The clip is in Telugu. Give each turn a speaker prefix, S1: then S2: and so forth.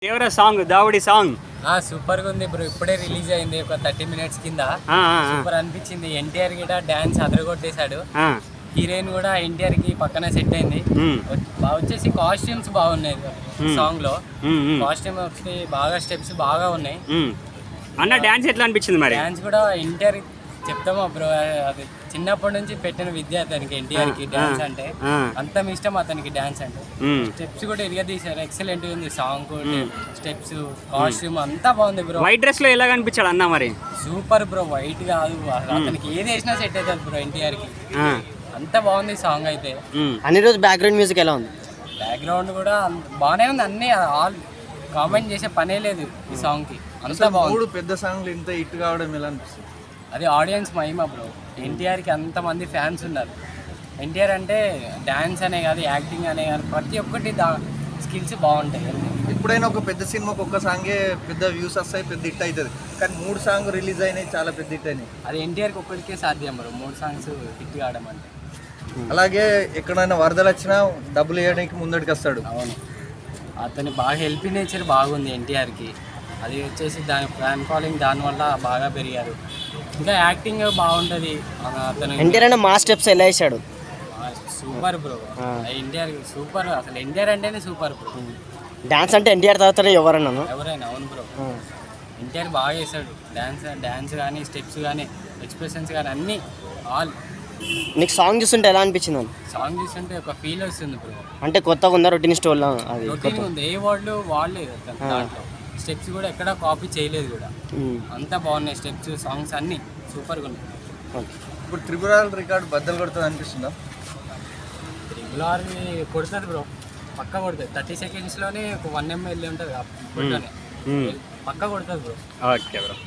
S1: దేవరా సాంగ్ దావుడి సాంగ్
S2: సూపర్ గా ఉంది బ్రో. ఇప్పుడే రిలీజ్ అయింది ఒక 30 minutes కింద. సూపర్ అనిపించింది. ఎన్టీఆర్ గిట డాన్స్ అదరగొట్టేశాడు. హీరోయిన్ కూడా ఎన్టీఆర్ కి పక్కన సెట్ అయింది. వచ్చేసి కాస్ట్యూమ్స్ బాగున్నాయి సాంగ్ లో. కాస్ట్యూమ్ వచ్చి బాగా స్టెప్స్ బాగా ఉన్నాయి.
S1: అన్న డాన్స్ ఎట్లా అనిపించింది మరి?
S2: డాన్స్ కూడా ఎన్టీఆర్ చెప్తామా బ్రో, అది చిన్నప్పటి నుంచి పెట్టిన విద్య అతనికి. ఎన్టీఆర్ కి డాన్స్ అంటే అంత ఇష్టం అతనికి. డాన్స్ అంటే స్టెప్స్ కూడా ఇదిగా తీసారు. ఎక్సలెంట్ ఉంది సాంగ్, స్టెప్స్, కాస్ట్యూమ్ అంతా బాగుంది బ్రో.
S1: వైట్ డ్రెస్ లో ఎలా కనిపించాడు అన్న మరి?
S2: Super bro. వైట్ కాదు, అతనికి ఏది వేసినా సెట్ అవుతుంది బ్రో ఎన్టీఆర్ కి. అంత బాగుంది సాంగ్ అయితే.
S3: అనిరుద్ బ్యాక్గ్రౌండ్ మ్యూజిక్ ఎలా ఉంది?
S2: బ్యాక్గ్రౌండ్ కూడా బాగానే ఉంది. అన్ని ఆల్ కామెంట్ చేసే పనే లేదు ఈ సాంగ్ కి. అంతా బాగుంది.
S4: పెద్ద సాంగ్లు ఇంత హిట్ కావడం ఎలా అనిపిస్తుంది?
S2: అది ఆడియన్స్ మహిమ బ్రో. ఎన్టీఆర్కి అంతమంది ఫ్యాన్స్ ఉన్నారు. ఎన్టీఆర్ అంటే డ్యాన్స్ అనే కాదు, యాక్టింగ్ అనే కాదు, ప్రతి ఒక్కటి స్కిల్స్ బాగుంటాయి.
S4: ఎప్పుడైనా ఒక పెద్ద సినిమాకి ఒక్క సాంగే పెద్ద వ్యూస్ వస్తాయి, పెద్ద హిట్ అవుతుంది. కానీ 3 సాంగ్ రిలీజ్ అయినాయి, చాలా పెద్ద హిట్ అయినాయి.
S2: అది ఎన్టీఆర్కి ఒక్కడికే సాధ్యం బ్రో 3 సాంగ్స్ హిట్ కావడం అంటే.
S4: అలాగే ఎక్కడైనా వరదలు వచ్చినా డబ్బులు వేయడానికి ముందడికి వస్తాడు.
S2: అవును, అతని బాగా హెల్ప్ నేచర్ బాగుంది ఎన్టీఆర్కి. అది వచ్చేసి దాని ఫ్యాన్ ఫాలోయింగ్ దానివల్ల బాగా పెరిగారు. ఇంకా యాక్టింగ్ బాగుంటుంది అతను.
S3: ఎన్టీఆర్ అన్న మా స్టెప్స్ ఎలా వేసాడు?
S2: Super bro. ఎన్టీఆర్ సూపర్. అసలు ఎన్టీఆర్ అంటేనే సూపర్ బ్రో.
S3: డాన్స్ అంటే ఎన్టీఆర్ తర్వాత ఎవరైనా?
S2: అవును బ్రో. ఎన్టీఆర్ బాగా వేసాడు డాన్స్ కానీ, స్టెప్స్ కానీ, ఎక్స్ప్రెషన్స్ కానీ అన్నీ ఆల్.
S3: నీకు సాంగ్ చూస్తుంటే ఎలా అనిపించింది?
S2: సాంగ్ చూస్తుంటే ఒక ఫీల్ వస్తుంది బ్రో.
S3: అంటే కొత్తగా ఉందా? రొటీన్ స్టోర్
S2: రొటీన్ ఉంది. ఏ వర్డ్ వాడలేదు దాంట్లో. స్టెప్స్ కూడా ఎక్కడ కాపీ చేయలేదు కూడా. అంతా బాగున్నాయి స్టెప్స్, సాంగ్స్ అన్నీ సూపర్గా ఉన్నాయి.
S4: ఇప్పుడు త్రిపుర రికార్డ్ బద్దలు కొడుతుంది అనిపిస్తుందా?
S2: త్రిపుర కొడుతుంది బ్రో, పక్క కొడుతుంది. 30 seconds లోనే ఒక 1 ML ఉంటుంది, పక్క కొడుతుంది బ్రో.
S1: Okay bro.